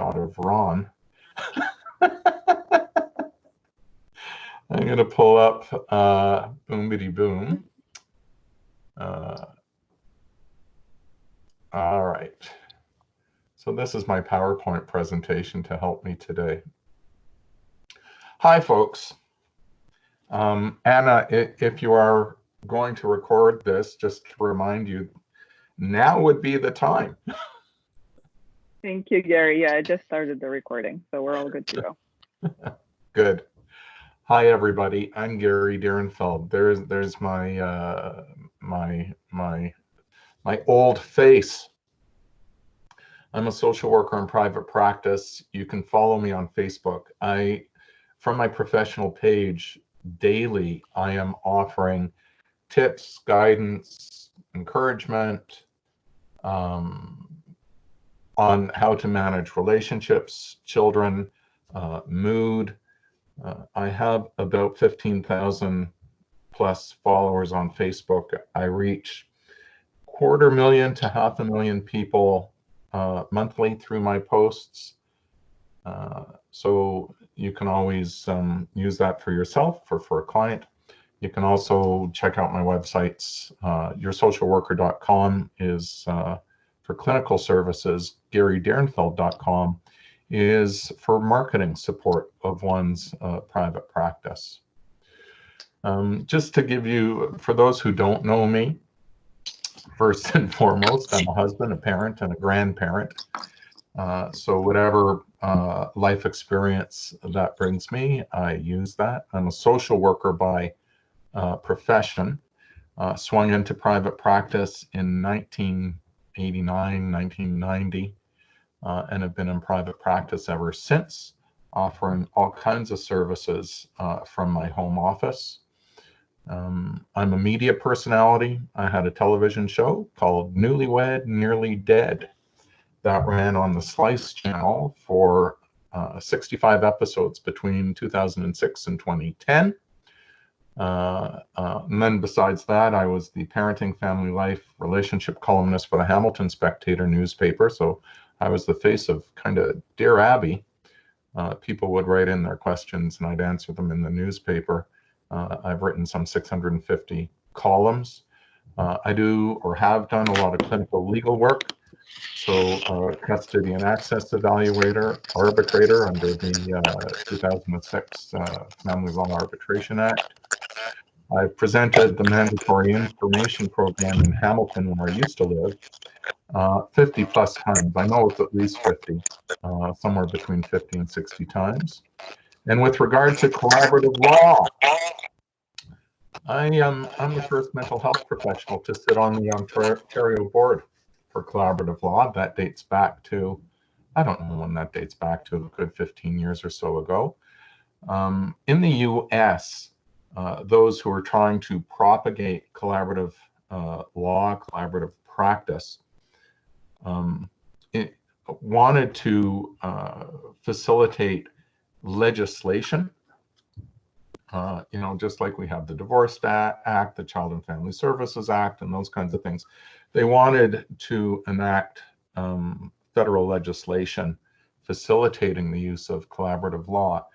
shot of Ron. I'm going to pull up Boomity Boom. All right. So this is my PowerPoint presentation to help me today. Hi, folks. Anna, if you are going to record this, just to remind you, now would be the time. Thank you, Gary. Yeah, I just started the recording, so we're all good to go. Good. Hi, everybody. I'm Gary Darrin. There's my my old face. I'm a social worker in private practice. You can follow me on Facebook. From my professional page, daily, I am offering tips, guidance, encouragement on how to manage relationships, children, mood. I have about 15,000 plus followers on Facebook. I reach 250,000 to 500,000 people monthly through my posts. So you can always use that for yourself or for a client. You can also check out my websites. Yoursocialworker.com is for clinical services. GaryDarrenfeld.com is for marketing support of one's private practice. Just to give you, for those who don't know me, first and foremost, I'm a husband, a parent, and a grandparent. So whatever life experience that brings me, I use that. I'm a social worker by profession. Swung into private practice in 1989, 1990, and have been in private practice ever since, offering all kinds of services from my home office. I'm a media personality. I had a television show called Newlywed, Nearly Dead that ran on the Slice channel for 65 episodes between 2006 and 2010. And then besides that, I was the parenting, family life, relationship columnist for the Hamilton Spectator newspaper. So I was the face of kind of Dear Abby. People would write in their questions and I'd answer them in the newspaper. I've written some 650 columns. I do or have done a lot of clinical legal work. So custody and access evaluator, arbitrator under the 2006 Family Law Arbitration Act. I've presented the mandatory information program in Hamilton, where I used to live, 50 plus times. I know it's at least 50, somewhere between 50 and 60 times. And with regard to collaborative law, I'm the first mental health professional to sit on the Ontario board for collaborative law. That dates back to, I don't know when that dates back to, a good 15 years or so ago. In the US, those who are trying to propagate collaborative law, collaborative practice, wanted to facilitate legislation. Just like we have the Divorce Act, the Child and Family Services Act, and those kinds of things. They wanted to enact federal legislation facilitating the use of collaborative law.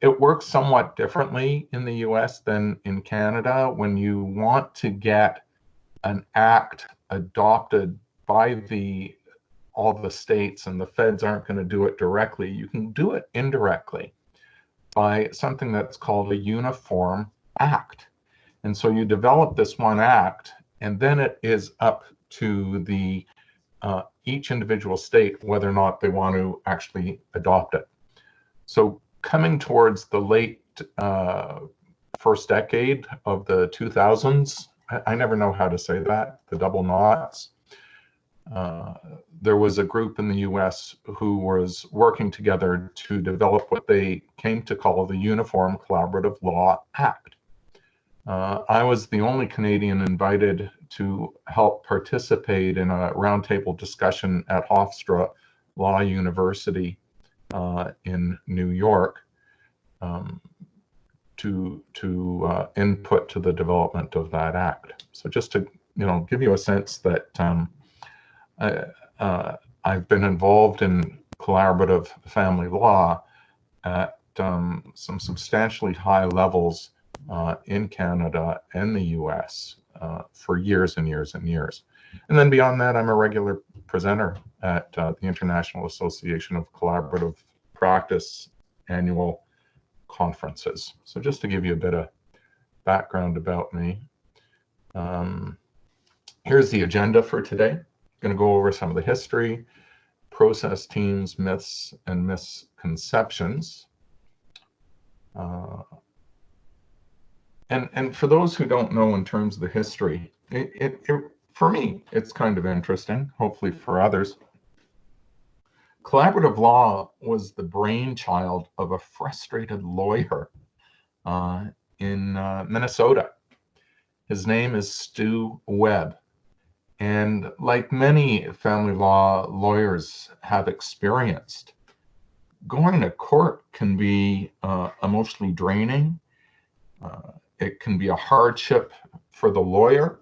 It works somewhat differently in the US than in Canada. When you want to get an act adopted by all the states, and the feds aren't going to do it directly, you can do it indirectly by something that's called a uniform act. And so you develop this one act, and then it is up to each individual state whether or not they want to actually adopt it. So coming towards the late first decade of the 2000s, I never know how to say that, the double noughts, there was a group in the US who was working together to develop what they came to call the Uniform Collaborative Law Act. I was the only Canadian invited to help participate in a roundtable discussion at Hofstra Law University in New York to input to the development of that act. So just to give you a sense that I've been involved in collaborative family law at some substantially high levels in Canada and the US for years and years and years. And then beyond that, I'm a regular presenter at the International Association of Collaborative Practice annual conferences. So just to give you a bit of background about me, here's the agenda for today. I'm going to go over some of the history, process teams, myths, and misconceptions. And for those who don't know in terms of the history, for me, it's kind of interesting, hopefully for others. Collaborative law was the brainchild of a frustrated lawyer in Minnesota. His name is Stu Webb. And like many family law lawyers have experienced, going to court can be emotionally draining. It can be a hardship for the lawyer.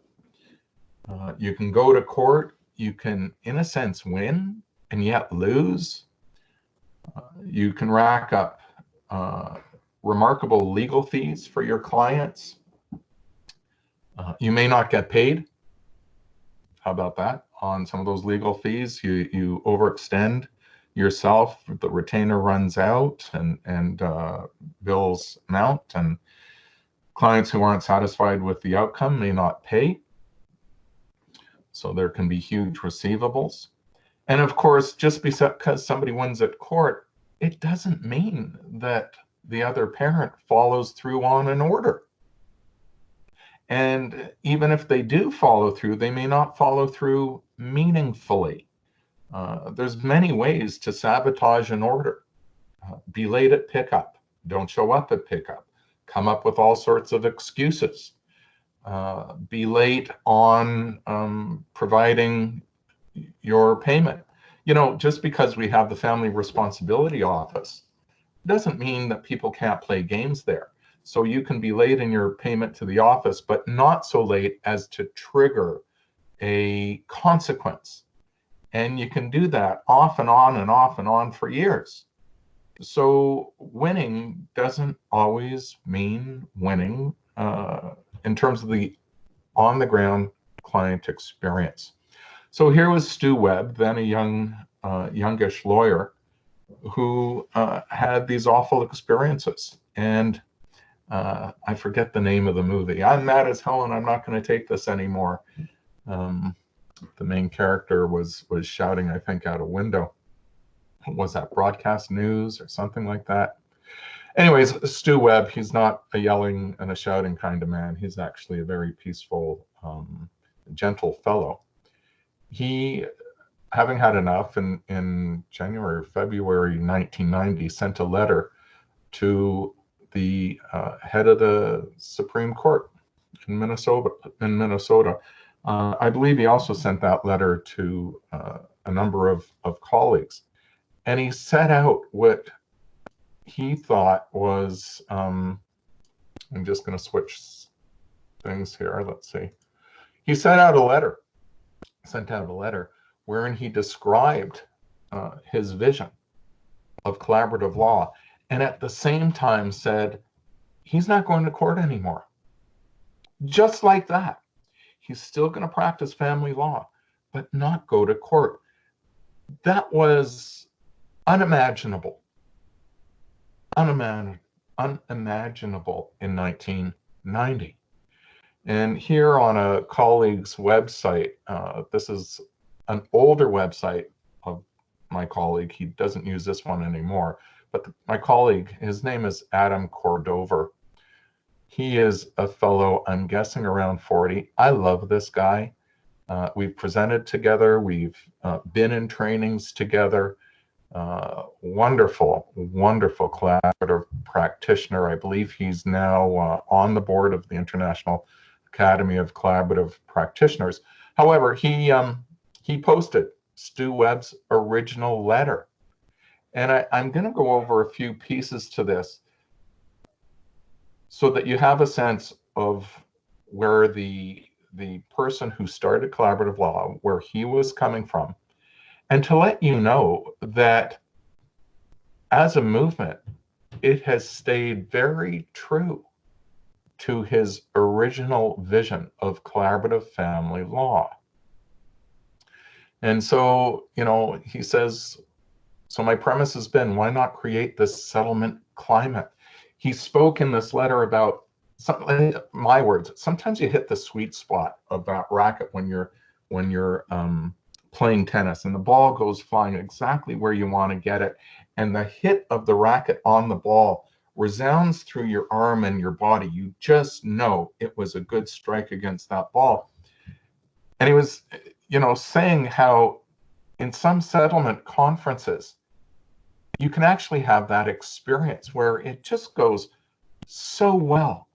You can go to court, you can, in a sense, win and yet lose. You can rack up remarkable legal fees for your clients. You may not get paid. How about that? On some of those legal fees, you overextend yourself, the retainer runs out, and bills mount, and clients who aren't satisfied with the outcome may not pay. So there can be huge receivables. And of course, just because somebody wins at court, it doesn't mean that the other parent follows through on an order. And even if they do follow through, they may not follow through meaningfully. There's many ways to sabotage an order. Be late at pickup, don't show up at pickup, come up with all sorts of excuses. Be late on providing your payment. You know, just because we have the Family Responsibility Office doesn't mean that people can't play games there. So you can be late in your payment to the office, but not so late as to trigger a consequence. And you can do that off and on and off and on for years. So winning doesn't always mean winning in terms of the on-the-ground client experience. So here was Stu Webb, then a youngish lawyer, who had these awful experiences. And I forget the name of the movie. I'm mad as hell and I'm not going to take this anymore. The main character was shouting, I think, out a window. Was that broadcast news or something like that? Anyways, Stu Webb, he's not a yelling and a shouting kind of man. He's actually a very peaceful, gentle fellow. He, having had enough, in January or February 1990, sent a letter to the head of the Supreme Court in Minnesota. I believe he also sent that letter to a number of colleagues. And he set out what he thought was, I'm just going to switch things here. Let's see. He sent out a letter wherein he described his vision of collaborative law, and at the same time said he's not going to court anymore. Just like that. He's still going to practice family law, but not go to court. That was unimaginable in 1990. And here on a colleague's website, this is an older website of my colleague. He doesn't use this one anymore, but my colleague, his name is Adam Cordova. He is a fellow, I'm guessing around 40. I love this guy. We've presented together. We've been in trainings together. Wonderful collaborative practitioner. I believe he's now on the board of the International Academy of Collaborative Practitioners. However, he posted Stu Webb's original letter. And I'm going to go over a few pieces to this so that you have a sense of where the person who started collaborative law, where he was coming from, and to let you know that as a movement, it has stayed very true to his original vision of collaborative family law. And so, he says, so my premise has been, why not create this settlement climate? He spoke in this letter about, my words, sometimes you hit the sweet spot of that racket when you're playing tennis and the ball goes flying exactly where you want to get it. And the hit of the racket on the ball resounds through your arm and your body. You just know it was a good strike against that ball. And he was, saying how in some settlement conferences, you can actually have that experience where it just goes so well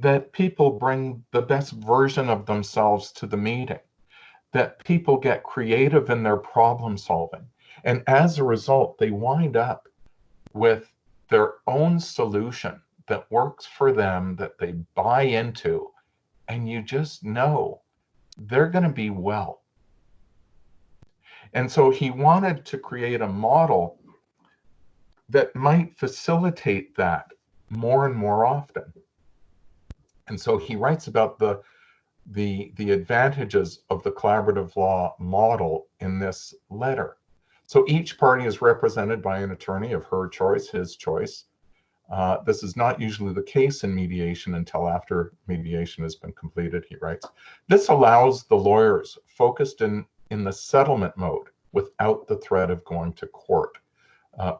that people bring the best version of themselves to the meeting, that people get creative in their problem solving. And as a result, they wind up with their own solution that works for them, that they buy into, and you just know they're going to be well. And so he wanted to create a model that might facilitate that more and more often. And so he writes about the advantages of the collaborative law model in this letter. So each party is represented by an attorney of her choice, his choice. This is not usually the case in mediation until after mediation has been completed, he writes. This allows the lawyers focused in the settlement mode without the threat of going to court,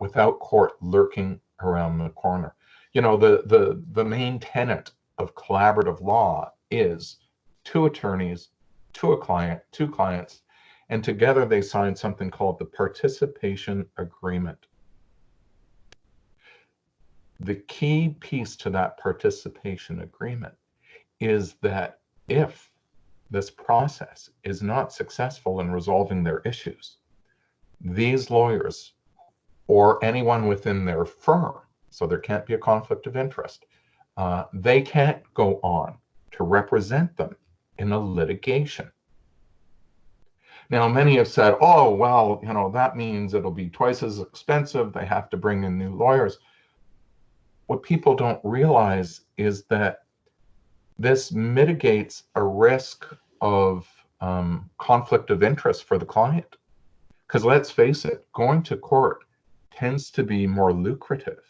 without court lurking around the corner. The main tenet of collaborative law is two attorneys, two clients, and together they sign something called the participation agreement. The key piece to that participation agreement is that if this process is not successful in resolving their issues, these lawyers or anyone within their firm, so there can't be a conflict of interest, they can't go on to represent them in a litigation. Now, many have said, oh, well, that means it'll be twice as expensive. They have to bring in new lawyers. What people don't realize is that this mitigates a risk of conflict of interest for the client. Because let's face it, going to court tends to be more lucrative.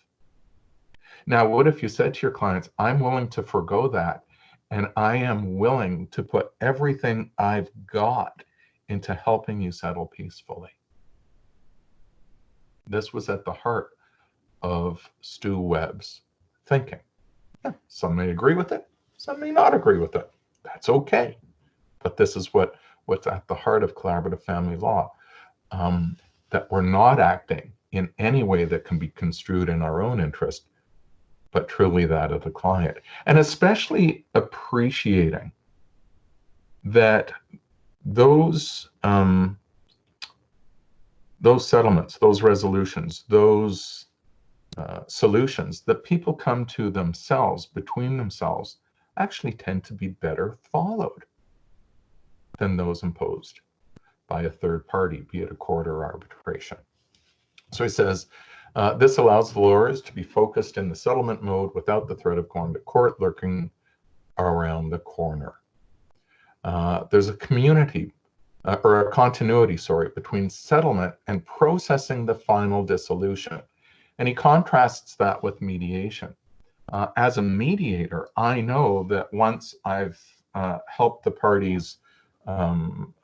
Now, what if you said to your clients, I'm willing to forego that, and I am willing to put everything I've got into helping you settle peacefully? This was at the heart of Stu Webb's thinking. Some may agree with it, some may not agree with it. That's okay. But this is what's at the heart of collaborative family law, that we're not acting in any way that can be construed in our own interest, but truly that of the client. And especially appreciating that those settlements, those resolutions, those solutions that people come to themselves, between themselves, actually tend to be better followed than those imposed by a third party, be it a court or arbitration. So he says, this allows the lawyers to be focused in the settlement mode without the threat of going to court lurking around the corner. There's a continuity, between settlement and processing the final dissolution. And he contrasts that with mediation. As a mediator, I know that once I've helped the parties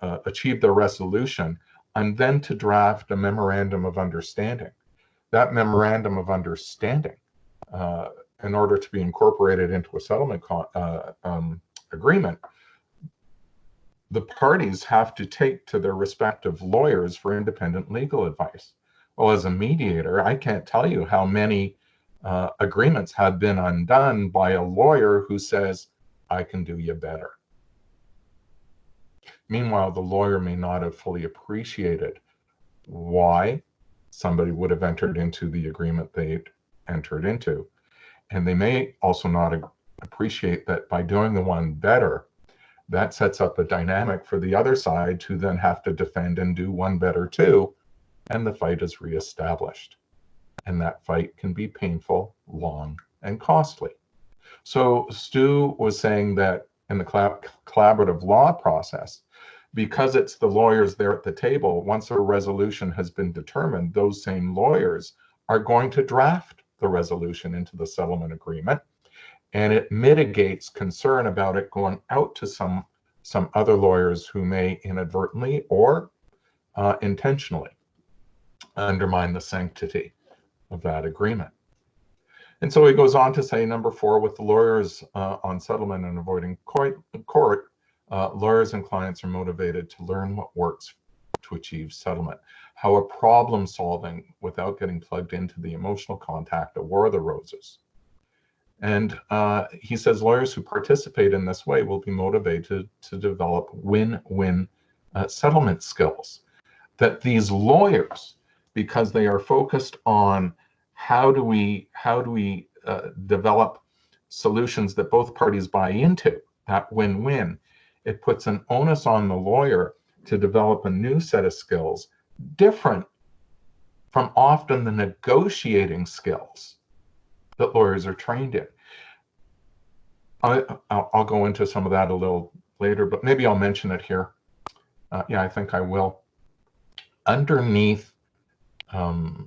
achieve their resolution, I'm then to draft a memorandum of understanding. That memorandum of understanding, in order to be incorporated into a settlement agreement, the parties have to take to their respective lawyers for independent legal advice. Well, as a mediator, I can't tell you how many agreements have been undone by a lawyer who says, I can do you better. Meanwhile, the lawyer may not have fully appreciated why somebody would have entered into the agreement they entered into. And they may also not appreciate that by doing the one better, that sets up a dynamic for the other side to then have to defend and do one better too, and the fight is reestablished. and that fight can be painful, long, and costly. So Stu was saying that in the collaborative law process, because it's the lawyers there at the table, once a resolution has been determined, those same lawyers are going to draft the resolution into the settlement agreement, and it mitigates concern about it going out to some other lawyers who may inadvertently or intentionally undermine the sanctity of that agreement. And so he goes on to say, number 4, with the lawyers on settlement and avoiding court, lawyers and clients are motivated to learn what works to achieve settlement, how a problem solving without getting plugged into the emotional contact of War of the Roses. And he says lawyers who participate in this way will be motivated to develop win-win settlement skills. That these lawyers, because they are focused on how do we develop solutions that both parties buy into, that win-win, it puts an onus on the lawyer to develop a new set of skills different from often the negotiating skills that lawyers are trained in. I'll go into some of that a little later, but maybe I'll mention it here. Yeah, I think I will. Underneath the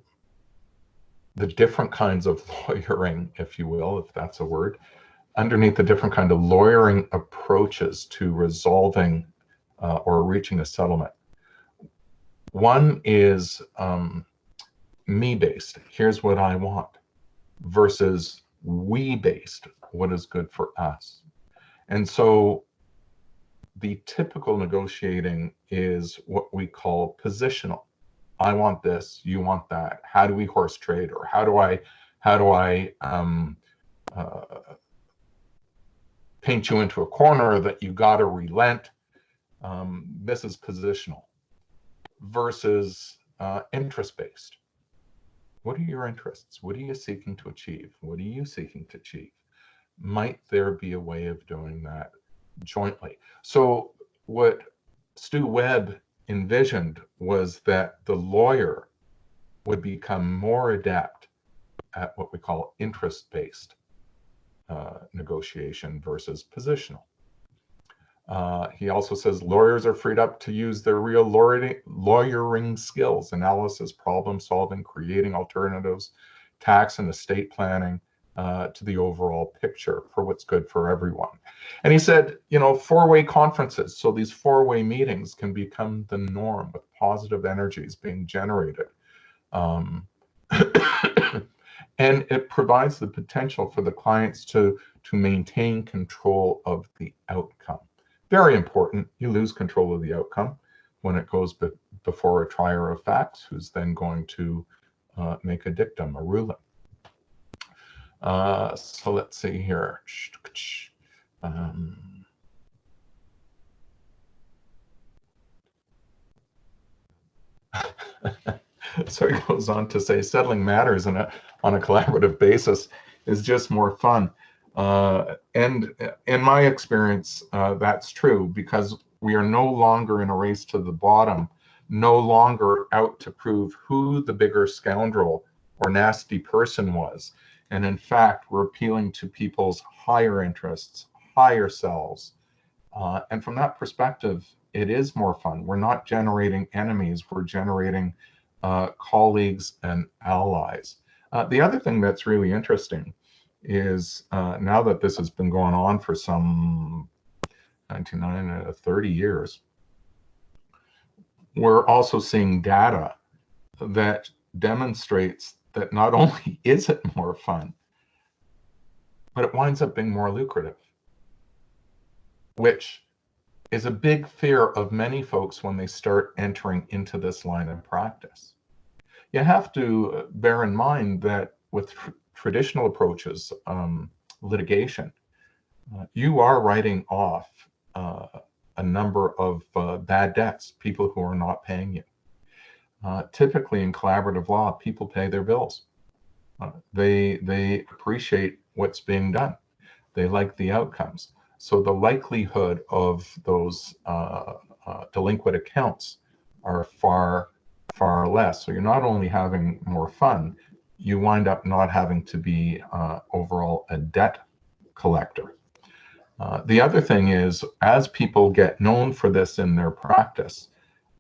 different kinds of lawyering, if you will, if that's a word, underneath the different kind of lawyering approaches to resolving or reaching a settlement. One is me-based, here's what I want, versus we-based, what is good for us. And so the typical negotiating is what we call positional. I want this, you want that. How do we horse trade, or how do I paint you into a corner that you got to relent? This is positional. Versus interest-based. What are your interests? What are you seeking to achieve? What are you seeking to achieve? Might there be a way of doing that jointly? So what Stu Webb envisioned was that the lawyer would become more adept at what we call interest-based negotiation versus positional. He also says lawyers are freed up to use their real lawyering skills, analysis, problem solving, creating alternatives, tax and estate planning, to the overall picture for what's good for everyone. And he said, you know, four-way conferences, so these four-way meetings can become the norm with positive energies being generated. And it provides the potential for the clients to maintain control of the outcome. Very important. You lose control of the outcome when it goes before a trier of facts, who's then going to make a dictum, a ruling. So let's see here. So he goes on to say settling matters on a collaborative basis is just more fun. And in my experience, that's true, because we are no longer in a race to the bottom, no longer out to prove who the bigger scoundrel or nasty person was. And in fact, we're appealing to people's higher interests, higher selves. And from that perspective, it is more fun. We're not generating enemies, we're generating colleagues and allies. The other thing that's really interesting is now that this has been going on for some 30 years, we're also seeing data that demonstrates that not only is it more fun, but it winds up being more lucrative, which is a big fear of many folks when they start entering into this line of practice. You have to bear in mind that with traditional approaches, litigation, you are writing off a number of bad debts, people who are not paying you. Typically in collaborative law, people pay their bills. They appreciate what's being done. They like the outcomes. So the likelihood of those delinquent accounts are far less. So you're not only having more fun, you wind up not having to be overall a debt collector. The other thing is, as people get known for this in their practice,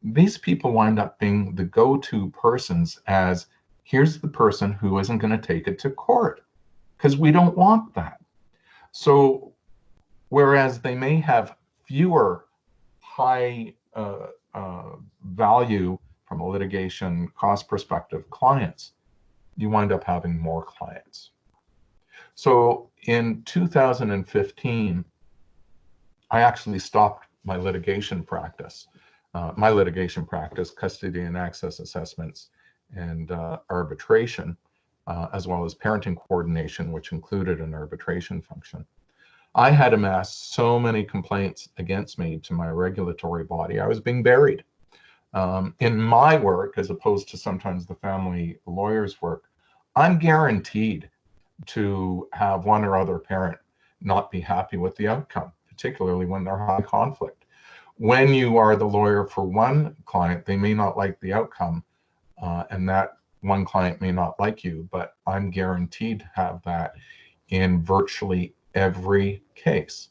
these people wind up being the go-to persons as, here's the person who isn't going to take it to court, because we don't want that. So whereas they may have fewer high value from a litigation cost perspective clients, you wind up having more clients. So in 2015, I actually stopped my litigation practice. Custody and access assessments and arbitration, as well as parenting coordination, which included an arbitration function. I had amassed so many complaints against me to my regulatory body. I was being buried. In my work, as opposed to sometimes the family lawyer's work, I'm guaranteed to have one or other parent not be happy with the outcome, particularly when they're high conflict. When you are the lawyer for one client, they may not like the outcome, and that one client may not like you, but I'm guaranteed to have that in virtually every case.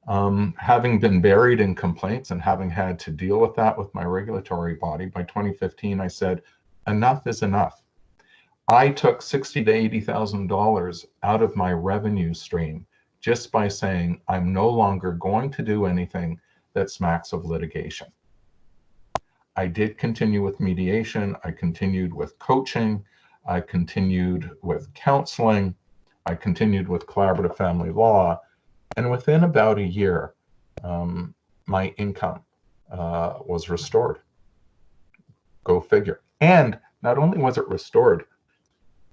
Having been buried in complaints and having had to deal with that with my regulatory body, by 2015, I said, enough is enough. I took $60,000 to $80,000 out of my revenue stream just by saying, I'm no longer going to do anything that smacks of litigation. I did continue with mediation. I continued with coaching. I continued with counseling. I continued with collaborative family law. And within about a year, my income was restored. Go figure. And not only was it restored,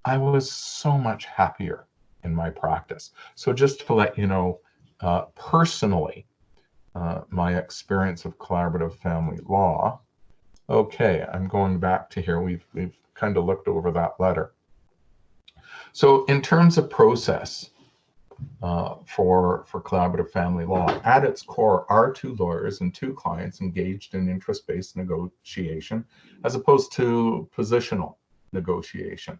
I was so much happier in my practice. So just to let you know, personally, my experience of collaborative family law. Okay, I'm going back to here. We've kind of looked over that letter. So in terms of process for collaborative family law, at its core are two lawyers and two clients engaged in interest-based negotiation, as opposed to positional negotiation.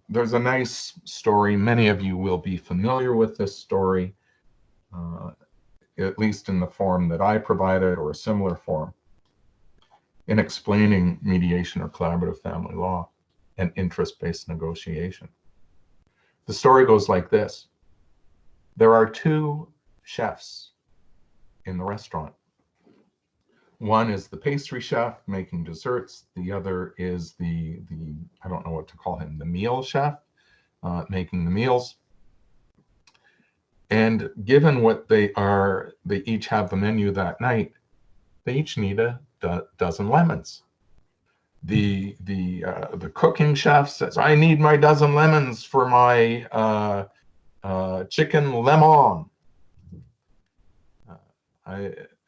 There's a nice story. Many of you will be familiar with this story, at least in the form that I provided or a similar form, in explaining mediation or collaborative family law and interest-based negotiation. The story goes like this. There are two chefs in the restaurant. One is the pastry chef making desserts. The other is the I don't know what to call him, the meal chef making the meals. And given what they each have the menu that night, they each need a dozen lemons. The cooking chef says, I need my dozen lemons for my chicken lemon.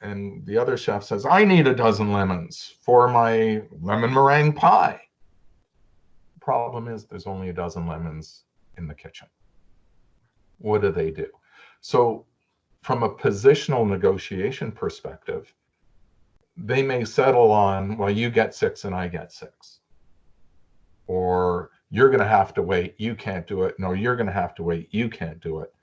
And the other chef says, I need a dozen lemons for my lemon meringue pie. The problem is there's only a dozen lemons in the kitchen. What do? So from a positional negotiation perspective, they may settle on, well, you get 6 and I get 6. Or you're going to have to wait, you can't do it. No, you're going to have to wait, you can't do it.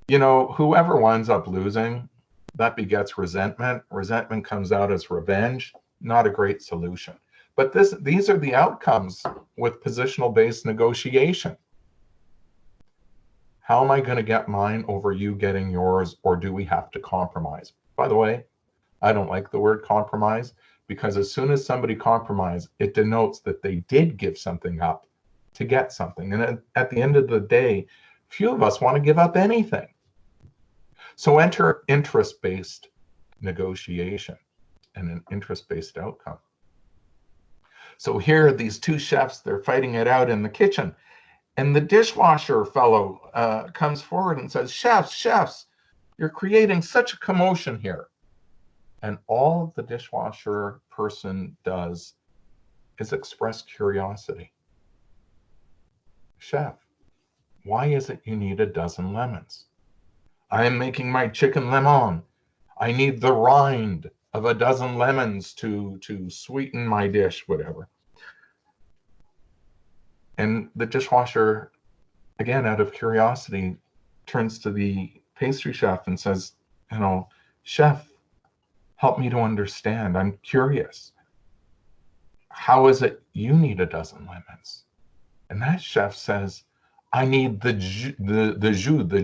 You know, whoever winds up losing, that begets resentment. Resentment comes out as revenge. Not a great solution. But these are the outcomes with positional-based negotiation. How am I going to get mine over you getting yours, or do we have to compromise? By the way, I don't like the word compromise, because as soon as somebody compromises, it denotes that they did give something up to get something. And at the end of the day, few of us want to give up anything. So enter interest-based negotiation and an interest-based outcome. So here, these two chefs, they're fighting it out in the kitchen. And the dishwasher fellow comes forward and says, chefs, you're creating such a commotion here. And all the dishwasher person does is express curiosity. Chef, why is it you need a dozen lemons? I am making my chicken lemon. I need the rind of a dozen lemons to sweeten my dish, whatever. And the dishwasher, again, out of curiosity, turns to the pastry chef and says, chef, help me to understand. I'm curious. How is it you need a dozen lemons? And that chef says, I need the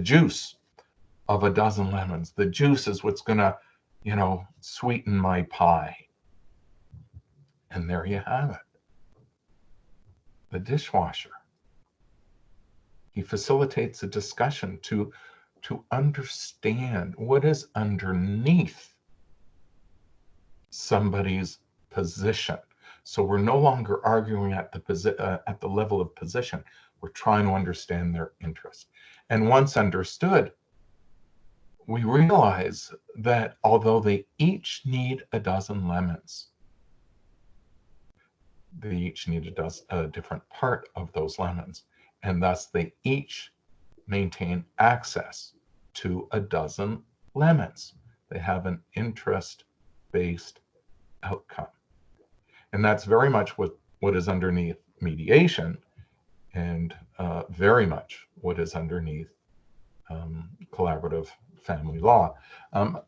juice of a dozen lemons. The juice is what's gonna, sweeten my pie. And there you have it. The dishwasher. He facilitates a discussion to understand what is underneath somebody's position. So we're no longer arguing at the level of position. We're trying to understand their interest. And once understood, we realize that although they each need a dozen lemons, they each need a different part of those lemons. And thus they each maintain access to a dozen lemons. They have an interest-based outcome. And that's very much what is underneath mediation, and very much what is underneath collaborative family law.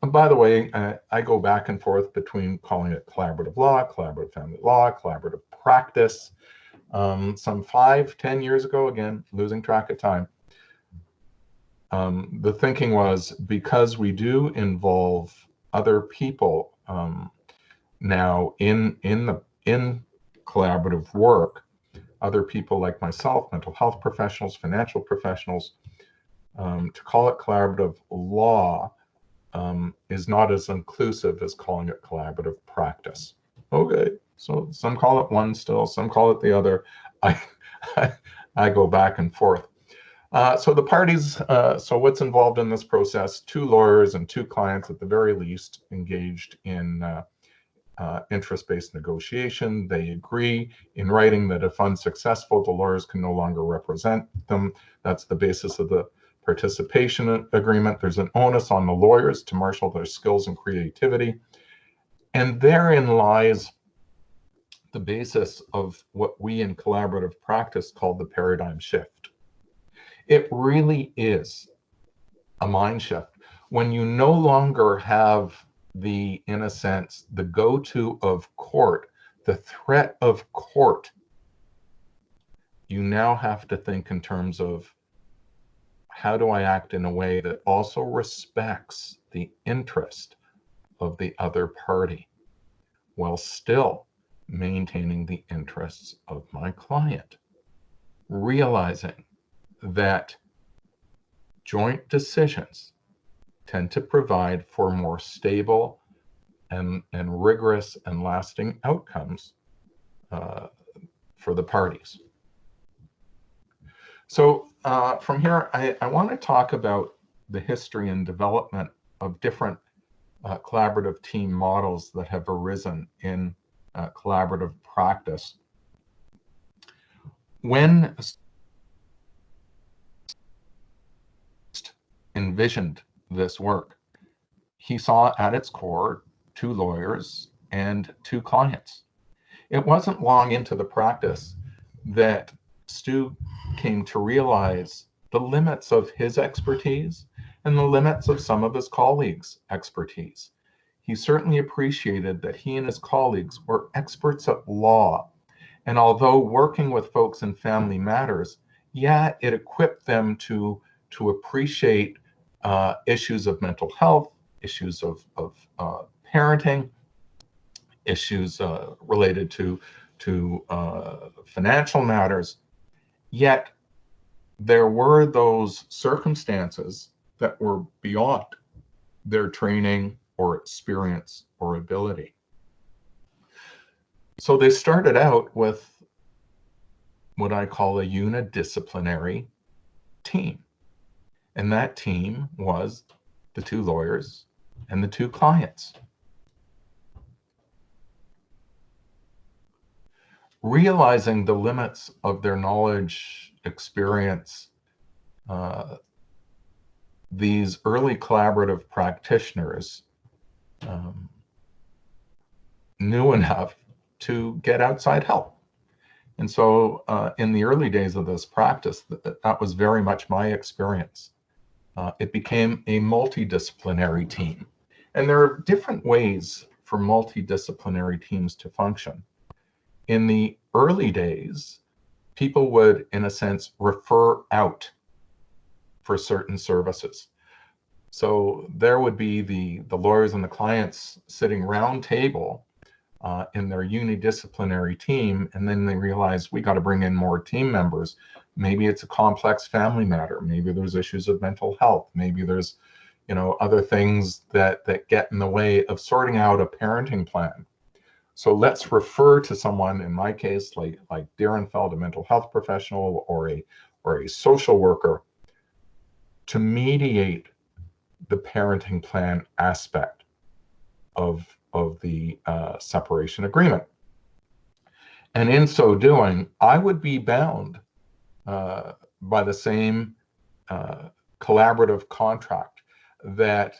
By the way, I go back and forth between calling it collaborative law, collaborative family law, collaborative practice. Some 5-10 years ago, again, losing track of time, the thinking was, because we do involve other people now in collaborative work, other people like myself, mental health professionals, financial professionals, to call it collaborative law is not as inclusive as calling it collaborative practice. Okay, so some call it one still, some call it the other. I go back and forth. So the parties, so what's involved in this process? 2 lawyers and 2 clients at the very least engaged in interest-based negotiation. They agree in writing that if unsuccessful, the lawyers can no longer represent them. That's the basis of the participation agreement. There's an onus on the lawyers to marshal their skills and creativity. And therein lies the basis of what we in collaborative practice call the paradigm shift. It really is a mind shift when you no longer have in a sense, the go-to of court, the threat of court. You now have to think in terms of, how do I act in a way that also respects the interest of the other party while still maintaining the interests of my client? Realizing that joint decisions tend to provide for more stable and rigorous and lasting outcomes for the parties. So from here, I want to talk about the history and development of different collaborative team models that have arisen in collaborative practice. When envisioned this work, he saw at its core 2 lawyers and 2 clients. It wasn't long into the practice that Stu came to realize the limits of his expertise and the limits of some of his colleagues' expertise. He certainly appreciated that he and his colleagues were experts at law. And although working with folks in family matters, it equipped them to appreciate issues of mental health, issues of parenting, issues related to financial matters. Yet there were those circumstances that were beyond their training or experience or ability. So they started out with what I call a unidisciplinary team. And that team was the 2 lawyers and the 2 clients. Realizing the limits of their knowledge, experience, these early collaborative practitioners knew enough to get outside help. And so in the early days of this practice, that was very much my experience. It became a multidisciplinary team. And there are different ways for multidisciplinary teams to function. In the early days, people would, in a sense, refer out for certain services. So there would be the lawyers and the clients sitting round table in their unidisciplinary team, and then they realize we got to bring in more team members. Maybe it's a complex family matter. Maybe there's issues of mental health. Maybe there's, other things that get in the way of sorting out a parenting plan. So let's refer to someone, in my case, like Darrin felt, a mental health professional or a social worker, to mediate the parenting plan aspect of the separation agreement. And in so doing, I would be bound by the same collaborative contract that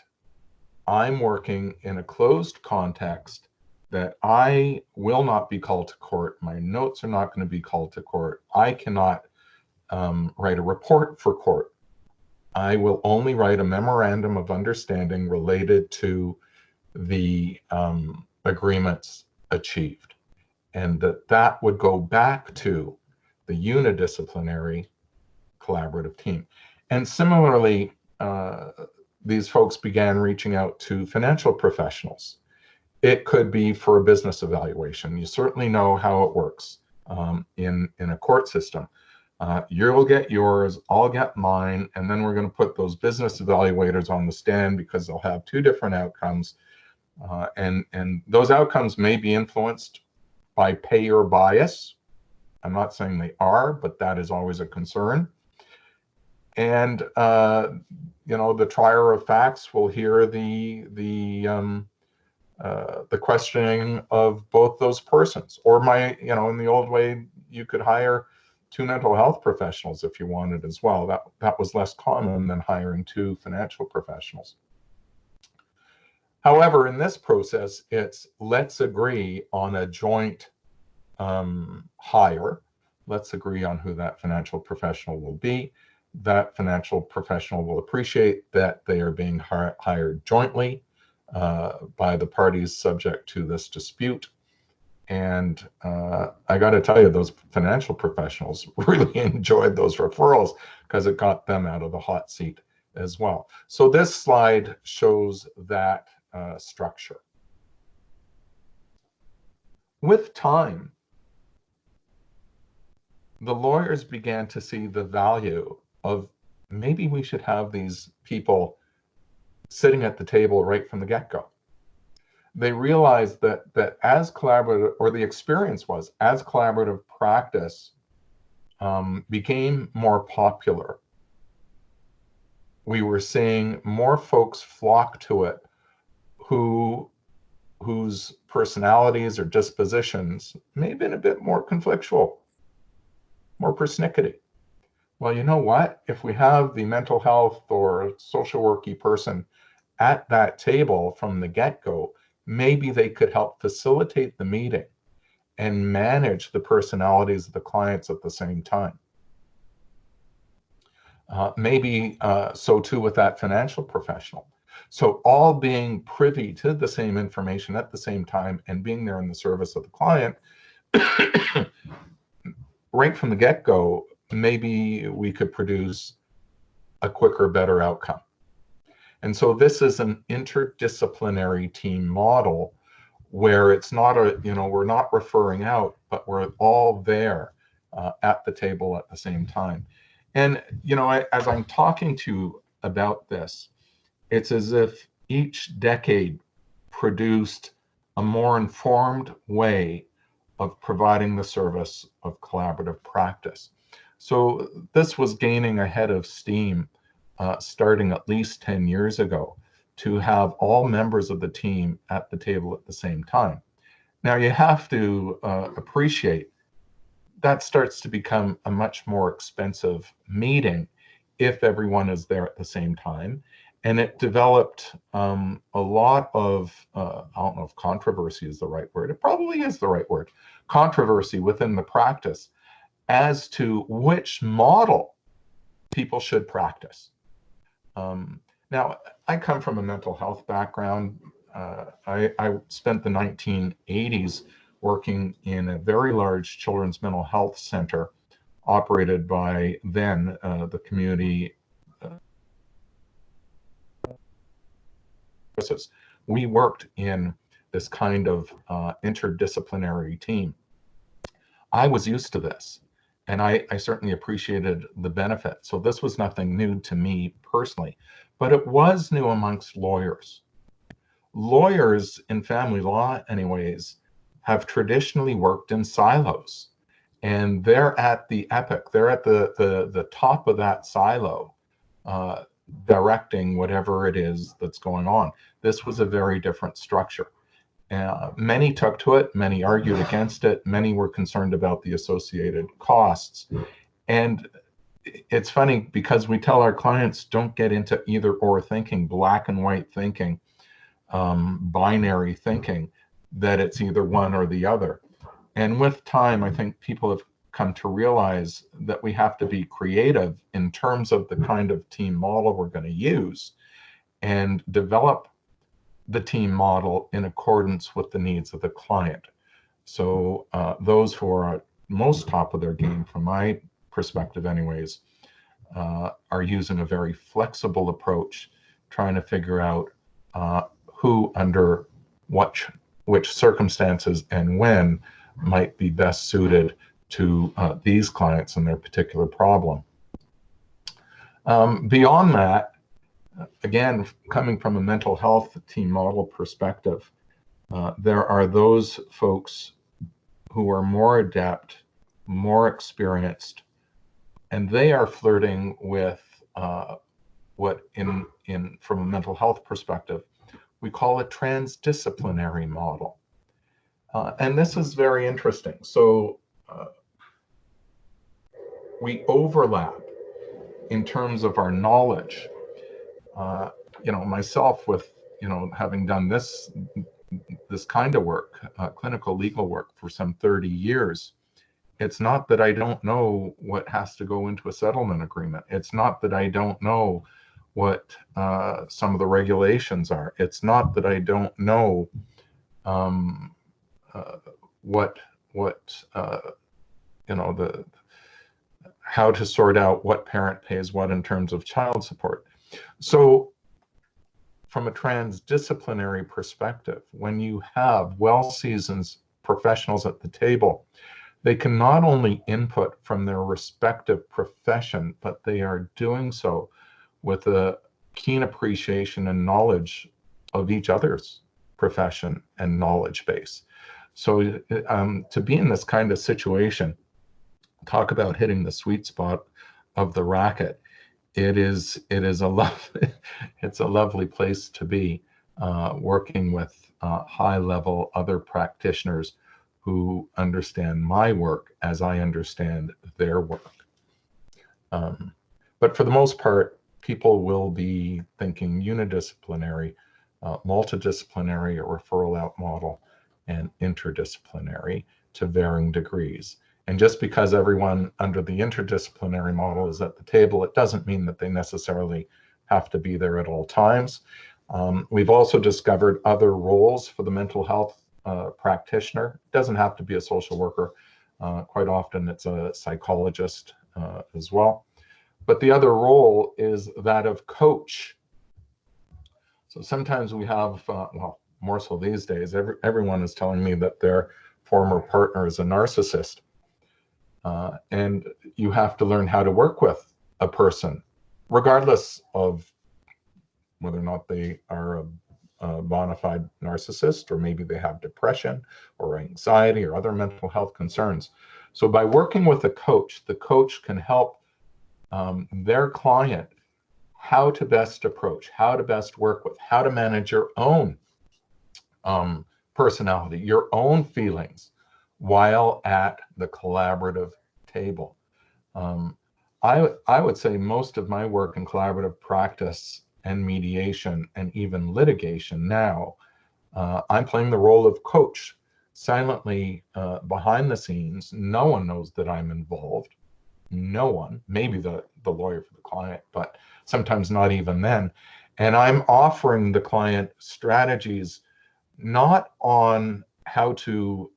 I'm working in a closed context, that I will not be called to court. My notes are not going to be called to court. I cannot write a report for court. I will only write a memorandum of understanding related to the agreements achieved, and that would go back to the unidisciplinary collaborative team. And similarly, these folks began reaching out to financial professionals. It could be for a business evaluation. You certainly know how it works in a court system. You'll get yours, I'll get mine, and then we're going to put those business evaluators on the stand because they'll have two different outcomes. And those outcomes may be influenced by payer bias. I'm not saying they are, but that is always a concern. And the trier of facts will hear the questioning of both those persons. Or in the old way, you could hire two mental health professionals if you wanted as well. That was less common than hiring two financial professionals. However, in this process, it's let's agree on a joint hire. Let's agree on who that financial professional will be. That financial professional will appreciate that they are being hired jointly by the parties subject to this dispute. And I got to tell you, those financial professionals really enjoyed those referrals because it got them out of the hot seat as well. So this slide shows that structure. With time, the lawyers began to see the value of maybe we should have these people sitting at the table right from the get-go. They realized that as collaborative, or the experience was, as collaborative practice became more popular, we were seeing more folks flock to it whose personalities or dispositions may have been a bit more conflictual, more persnickety. Well, you know what? If we have the mental health or social worky person at that table from the get-go, maybe they could help facilitate the meeting and manage the personalities of the clients at the same time. Maybe so too with that financial professional. So all being privy to the same information at the same time and being there in the service of the client, right from the get-go, maybe we could produce a quicker, better outcome. And so this is an interdisciplinary team model where it's not we're not referring out, but we're all there at the table at the same time. And, as I'm talking to you about this, it's as if each decade produced a more informed way of providing the service of collaborative practice. So this was gaining a head of steam starting at least 10 years ago, to have all members of the team at the table at the same time. Now you have to appreciate that starts to become a much more expensive meeting if everyone is there at the same time. And it developed a lot of, I don't know if controversy is the right word. It probably is the right word. Controversy within the practice as to which model people should practice. Now, I come from a mental health background. I spent the 1980s working in a very large children's mental health center operated by then the community services. We worked in this kind of interdisciplinary team. I was used to this, and I certainly appreciated the benefit. So this was nothing new to me personally, but it was new amongst lawyers. Lawyers in family law, anyways, have traditionally worked in silos, and they're at the epic. They're at the top of that silo, directing whatever it is that's going on. This was a very different structure. Many took to it, many argued against it, many were concerned about the associated costs. And it's funny because we tell our clients don't get into either or thinking, black and white thinking, binary thinking, that it's either one or the other. And with time, I think people have come to realize that we have to be creative in terms of the kind of team model we're going to use and develop the team model in accordance with the needs of the client. So those who are at most top of their game, from my perspective anyways, are using a very flexible approach, trying to figure out who under which circumstances and when might be best suited to these clients and their particular problem. Beyond that, again, coming from a mental health team model perspective, there are those folks who are more adept, more experienced, and they are flirting with what from a mental health perspective, we call a transdisciplinary model. And this is very interesting. So we overlap in terms of our knowledge. Myself with, having done this kind of work, clinical legal work for some 30 years, it's not that I don't know what has to go into a settlement agreement. It's not that I don't know what some of the regulations are. It's not that I don't know how to sort out what parent pays what in terms of child support. So from a transdisciplinary perspective, when you have well-seasoned professionals at the table, they can not only input from their respective profession, but they are doing so with a keen appreciation and knowledge of each other's profession and knowledge base. So to be in this kind of situation, talk about hitting the sweet spot of the racket. It's a lovely place to be, working with high-level other practitioners who understand my work as I understand their work. But for the most part, people will be thinking unidisciplinary, multidisciplinary, or referral out model, and interdisciplinary to varying degrees. And just because everyone under the interdisciplinary model is at the table, it doesn't mean that they necessarily have to be there at all times. We've also discovered other roles for the mental health practitioner. It doesn't have to be a social worker. Quite often it's a psychologist as well. But the other role is that of coach. So sometimes we have, more so these days, everyone is telling me that their former partner is a narcissist. And you have to learn how to work with a person, regardless of whether or not they are a bona fide narcissist, or maybe they have depression or anxiety or other mental health concerns. So by working with a coach, the coach can help their client how to best approach, how to best work with, how to manage your own personality, your own feelings, while at the collaborative table. I would say most of my work in collaborative practice and mediation and even litigation now, I'm playing the role of coach silently behind the scenes. No one knows that I'm involved. No one, maybe the lawyer for the client, but sometimes not even then. And I'm offering the client strategies not on how to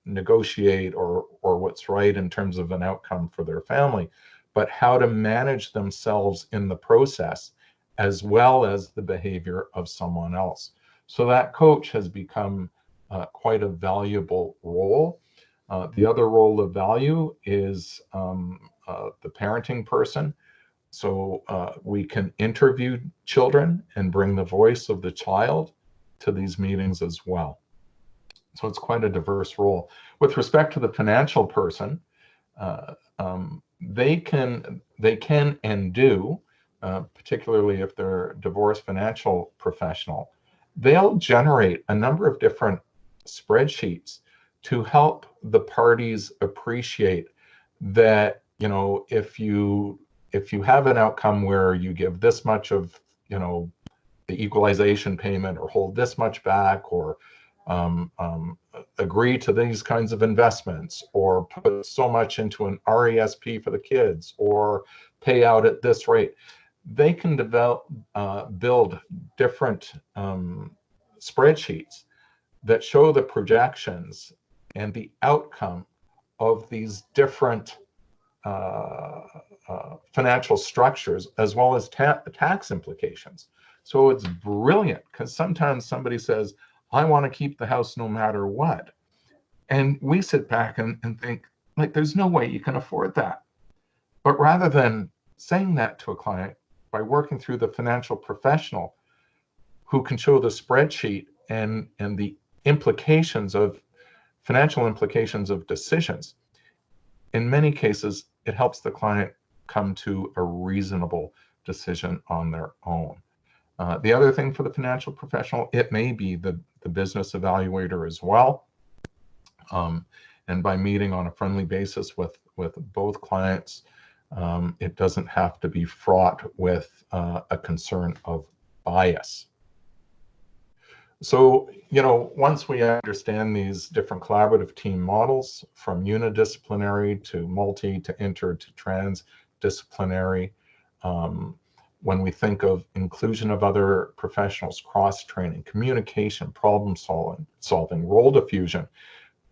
negotiate or what's right in terms of an outcome for their family, but how to manage themselves in the process as well as the behavior of someone else. So that coach has become quite a valuable role. The other role of value is the parenting person. So we can interview children and bring the voice of the child to these meetings as well. So it's quite a diverse role. With respect to the financial person, they can and do, particularly if they're a divorced financial professional, they'll generate a number of different spreadsheets to help the parties appreciate that, you know, if you have an outcome where you give this much of, you know, the equalization payment, or hold this much back, or agree to these kinds of investments, or put so much into an RESP for the kids, or pay out at this rate, they can build different spreadsheets that show the projections and the outcome of these different financial structures, as well as tax implications. So it's brilliant, because sometimes somebody says, I want to keep the house no matter what. And we sit back and think, like, there's no way you can afford that. But rather than saying that to a client, by working through the financial professional who can show the spreadsheet and the implications of financial implications of decisions, in many cases, it helps the client come to a reasonable decision on their own. The other thing for the financial professional, it may be the business evaluator as well. And by meeting on a friendly basis with both clients, it doesn't have to be fraught with a concern of bias. So, you know, once we understand these different collaborative team models, from unidisciplinary to multi to inter to transdisciplinary, when we think of inclusion of other professionals, cross-training, communication, problem solving, role diffusion,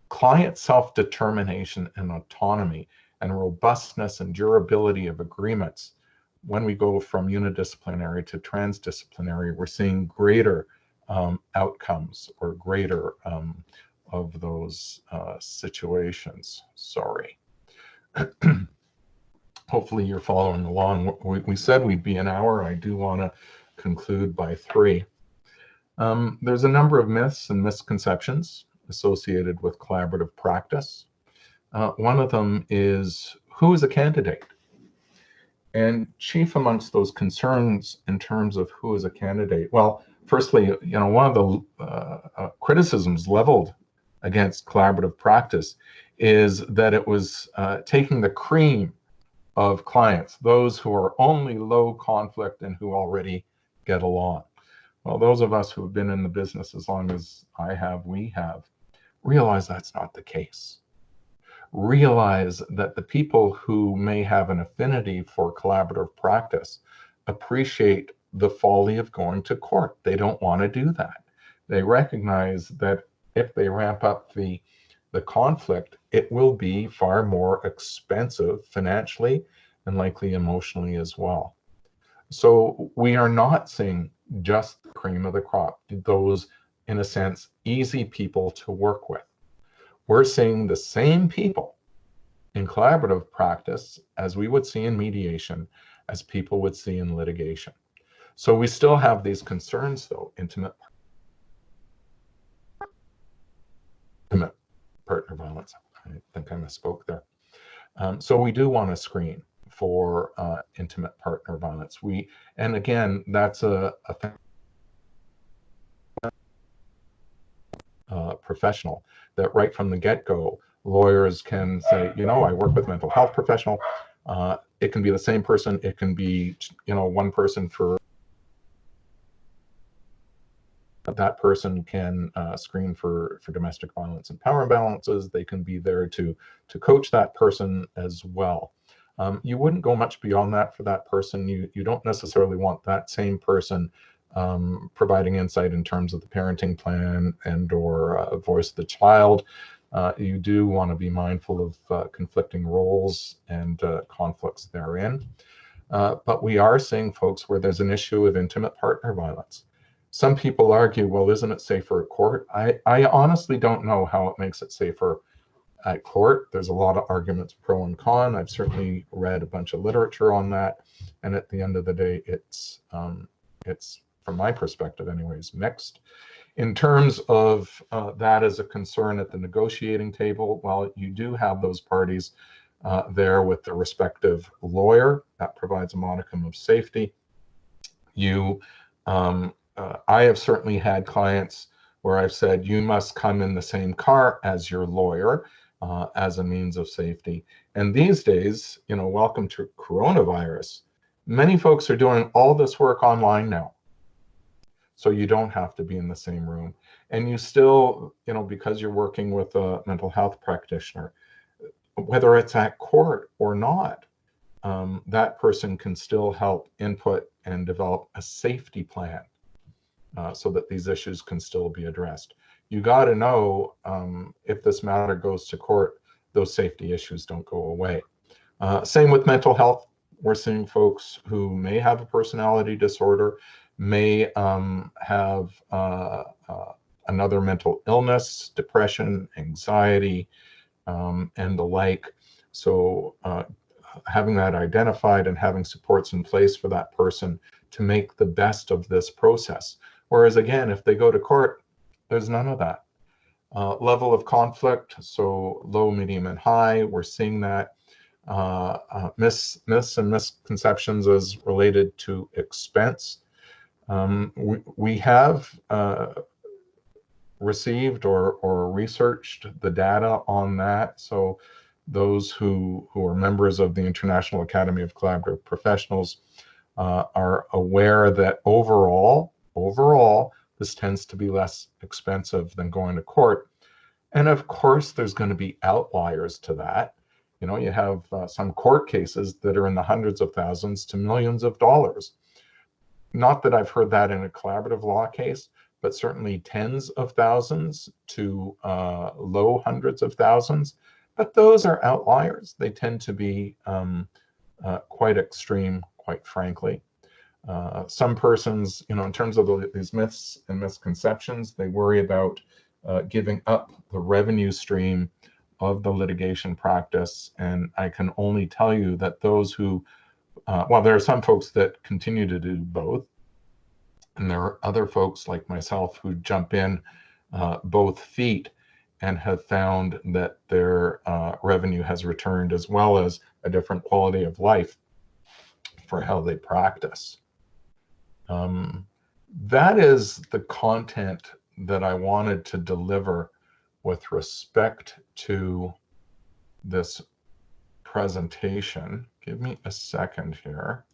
client self-determination and autonomy, and robustness and durability of agreements, when we go from unidisciplinary to transdisciplinary, we're seeing greater outcomes, or greater of those situations. Sorry. Hopefully you're following along. We said we'd be an hour. I do want to conclude by 3. There's a number of myths and misconceptions associated with collaborative practice. One of them is, who is a candidate? And chief amongst those concerns in terms of who is a candidate, well, firstly, you know, one of the criticisms leveled against collaborative practice is that it was taking the cream of clients, those who are only low conflict and who already get along. Well, those of us who have been in the business as long as we have, realize that's not the case. Realize that the people who may have an affinity for collaborative practice appreciate the folly of going to court. They don't want to do that. They recognize that if they ramp up the conflict, it will be far more expensive financially and likely emotionally as well. So we are not seeing just the cream of the crop, those, in a sense, easy people to work with. We're seeing the same people in collaborative practice as we would see in mediation, as people would see in litigation. So we still have these concerns, though, intimate partner violence. I think I misspoke there. So we do want to screen for intimate partner violence. And again, that's a professional that right from the get-go, lawyers can say, you know, I work with a mental health professional. It can be the same person. It can be, you know, one person for that person can screen for domestic violence and power imbalances. They can be there to coach that person as well. You wouldn't go much beyond that for that person. You don't necessarily want that same person providing insight in terms of the parenting plan and or voice of the child. You do want to be mindful of conflicting roles and conflicts therein. But we are seeing folks where there's an issue of intimate partner violence. Some people argue, well, isn't it safer at court? I honestly don't know how it makes it safer at court. There's a lot of arguments pro and con. I've certainly read a bunch of literature on that. And at the end of the day, it's from my perspective anyways, mixed. In terms of that as a concern at the negotiating table, while you do have those parties there with the respective lawyer, that provides a modicum of safety. I have certainly had clients where I've said, you must come in the same car as your lawyer as a means of safety. And these days, welcome to coronavirus, many folks are doing all this work online now. So you don't have to be in the same room. And you still, because you're working with a mental health practitioner, whether it's at court or not, that person can still help input and develop a safety plan so that these issues can still be addressed. You got to know if this matter goes to court, those safety issues don't go away. Same with mental health. We're seeing folks who may have a personality disorder, may have another mental illness, depression, anxiety, and the like. So having that identified and having supports in place for that person to make the best of this process. Whereas again, if they go to court, there's none of that. Level of conflict, so low, medium, and high, we're seeing that. Myths and misconceptions as related to expense. We have received or researched the data on that. So those who are members of the International Academy of Collaborative Professionals are aware that overall, this tends to be less expensive than going to court. And of course, there's going to be outliers to that. You have some court cases that are in the hundreds of thousands to millions of dollars. Not that I've heard that in a collaborative law case, but certainly tens of thousands to low hundreds of thousands. But those are outliers. They tend to be quite extreme, quite frankly. Some persons, in terms of these myths and misconceptions, they worry about giving up the revenue stream of the litigation practice. And I can only tell you that those who, there are some folks that continue to do both. And there are other folks like myself who jump in both feet and have found that their revenue has returned, as well as a different quality of life for how they practice. That is the content that I wanted to deliver with respect to this presentation. Give me a second here.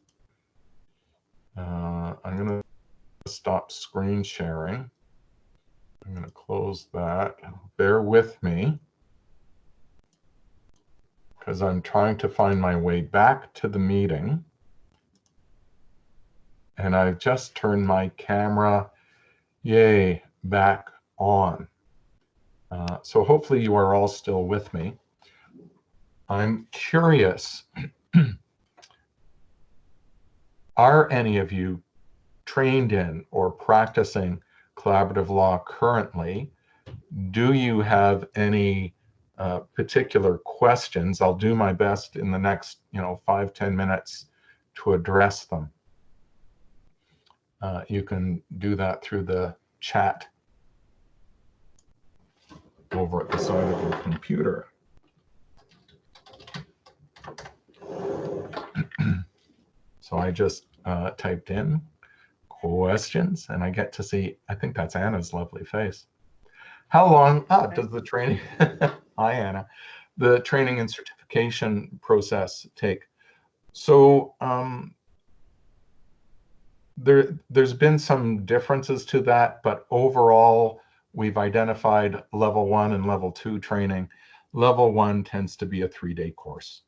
I'm going to stop screen sharing. I'm going to close that. Bear with me, because I'm trying to find my way back to the meeting. And I've just turned my camera, back on. So hopefully you are all still with me. I'm curious, are any of you trained in or practicing collaborative law currently? Do you have any particular questions? I'll do my best in the next 5-10 minutes to address them. You can do that through the chat over at the side of your computer. So I just typed in questions, and I get to see, I think that's Anna's lovely face. How long does the training, hi Anna, the training and certification process take? So there's been some differences to that, but overall, we've identified level 1 and level 2 training. Level 1 tends to be a 3-day course,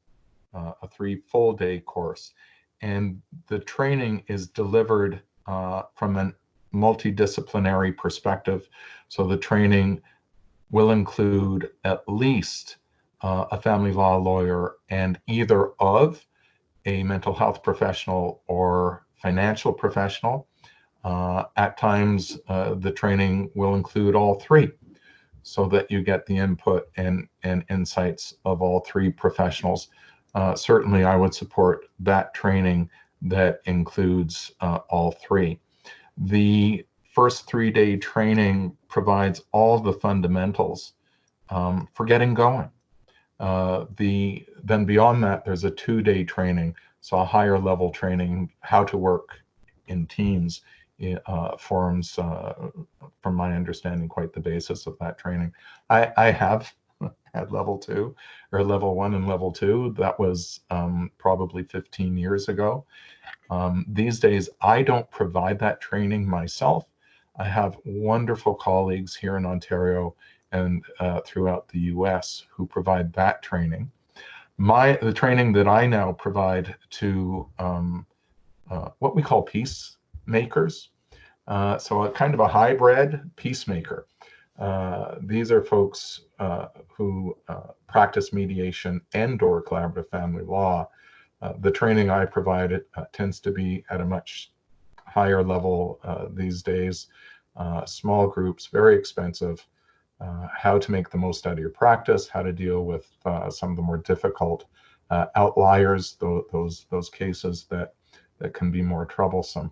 a 3 full day course. And the training is delivered from a multidisciplinary perspective. So the training will include at least a family law lawyer and either of a mental health professional or financial professional. At times, the training will include all three so that you get the input and insights of all three professionals. Certainly, I would support that training that includes all three. The first 3-day training provides all the fundamentals for getting going. Then beyond that, there's a 2-day training, so a higher level training, how to work in teams, forms, from my understanding, quite the basis of that training. I have had level 2 or level 1 and level 2. That was probably 15 years ago. These days, I don't provide that training myself. I have wonderful colleagues here in Ontario and throughout the US who provide that training. The training that I now provide to what we call peacemakers, so a kind of a hybrid peacemaker. These are folks who practice mediation and/or collaborative family law. The training I provide tends to be at a much higher level these days. Small groups, very expensive. How to make the most out of your practice, how to deal with some of the more difficult outliers, those cases that can be more troublesome.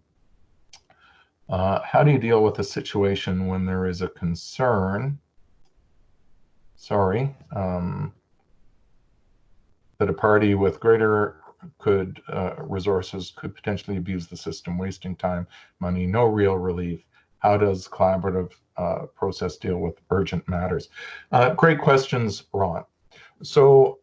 How do you deal with a situation when there is a concern, that a party with greater resources could potentially abuse the system, wasting time, money, no real relief? How does collaborative process deal with urgent matters? Great questions, Ron. So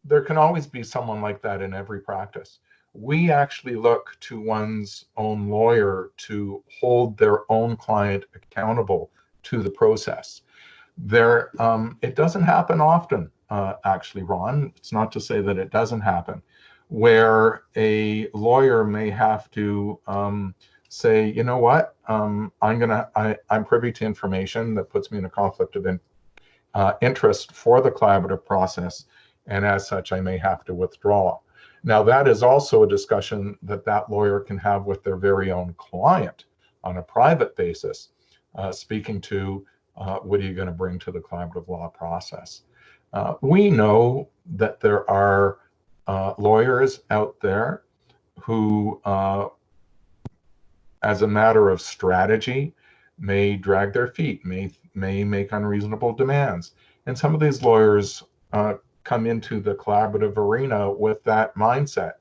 there can always be someone like that in every practice. We actually look to one's own lawyer to hold their own client accountable to the process. It doesn't happen often, actually, Ron. It's not to say that it doesn't happen, where a lawyer may have to say, you know what, I'm privy to information that puts me in a conflict of interest for the collaborative process, and as such, I may have to withdraw. Now, that is also a discussion that lawyer can have with their very own client on a private basis, speaking to what are you going to bring to the collaborative law process. We know that there are lawyers out there who as a matter of strategy, may drag their feet, may make unreasonable demands. And some of these lawyers come into the collaborative arena with that mindset.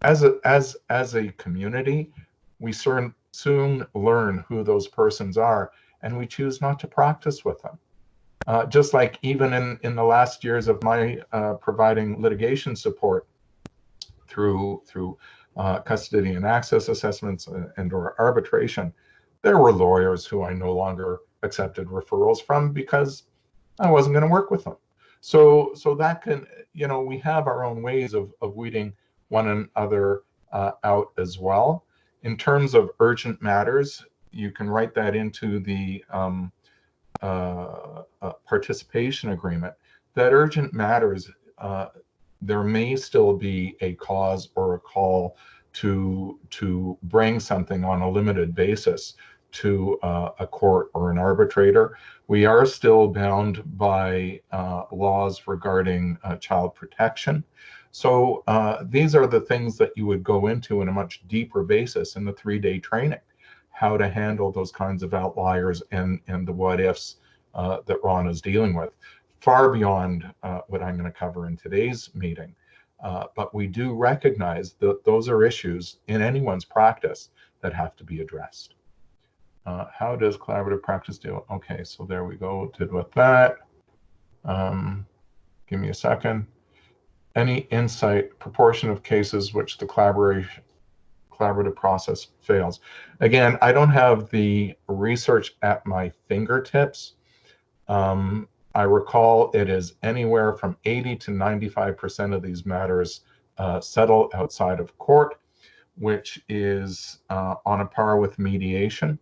As a community, we soon learn who those persons are, and we choose not to practice with them. Just like even in the last years of my providing litigation support through custody and access assessments and/or arbitration, there were lawyers who I no longer accepted referrals from because I wasn't going to work with them. So that can, we have our own ways of weeding one another out as well. In terms of urgent matters, you can write that into the participation agreement. That urgent matters, there may still be a cause or a call to bring something on a limited basis to a court or an arbitrator. We are still bound by laws regarding child protection. So these are the things that you would go into in a much deeper basis in the 3-day training, how to handle those kinds of outliers and the what ifs that Ron is dealing with, far beyond what I'm going to cover in today's meeting. But we do recognize that those are issues in anyone's practice that have to be addressed. How does collaborative practice deal? Okay, so there we go, did with that. Give me a second. Any insight, proportion of cases which the collaborative process fails. Again, I don't have the research at my fingertips. I recall it is anywhere from 80 to 95% of these matters settle outside of court, which is on a par with mediation.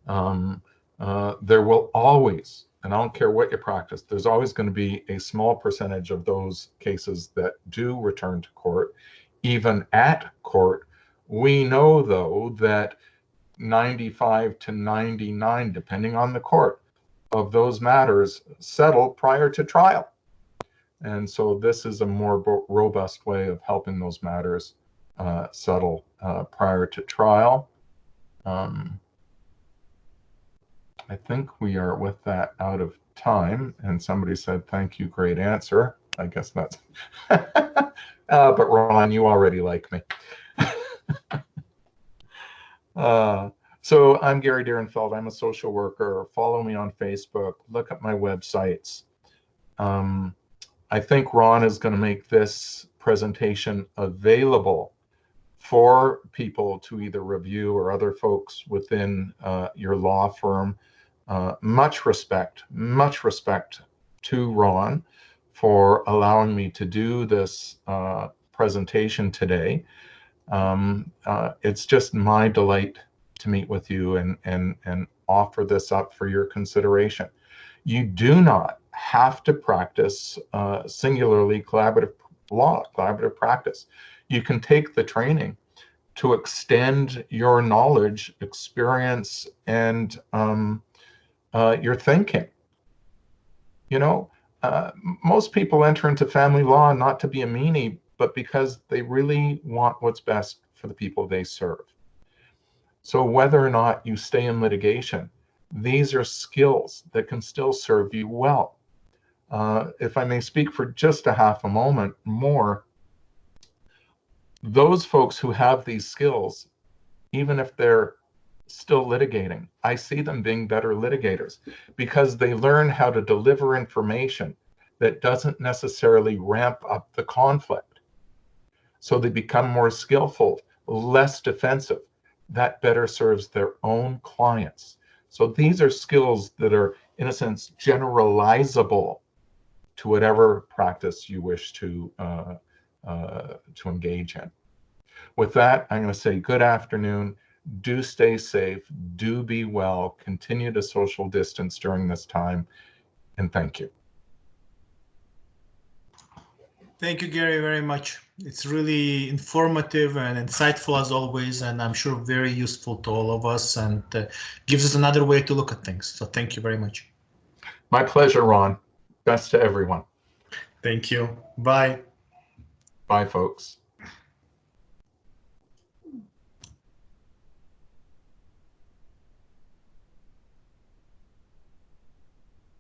There will always, and I don't care what you practice, there's always going to be a small percentage of those cases that do return to court. Even at court, we know, though, that 95 to 99, depending on the court, of those matters settle prior to trial. And so this is a more robust way of helping those matters settle prior to trial. I think we are with that out of time. And somebody said, thank you, great answer. I guess that's, but Ron, you already like me. So I'm Gary Darrin. I'm a social worker. Follow me on Facebook. Look at my websites. I think Ron is going to make this presentation available for people to either review or other folks within your law firm. Much respect to Ron for allowing me to do this presentation today. It's just my delight to meet with you and offer this up for your consideration. You do not have to practice singularly collaborative law, collaborative practice. You can take the training to extend your knowledge, experience, and your thinking. You know, most people enter into family law not to be a meanie, but because they really want what's best for the people they serve. So whether or not you stay in litigation, these are skills that can still serve you well. If I may speak for just a half a moment more, those folks who have these skills, even if they're still litigating, I see them being better litigators because they learn how to deliver information that doesn't necessarily ramp up the conflict. So they become more skillful, less defensive. That better serves their own clients. So these are skills that are, in a sense, generalizable to whatever practice you wish to engage in. With that, I'm going to say good afternoon. Do stay safe. Do be well. Continue to social distance during this time. And thank you. Thank you, Gary, very much. It's really informative and insightful as always, and I'm sure very useful to all of us and gives us another way to look at things. So thank you very much. My pleasure, Ron. Best to everyone. Thank you. Bye. Bye, folks.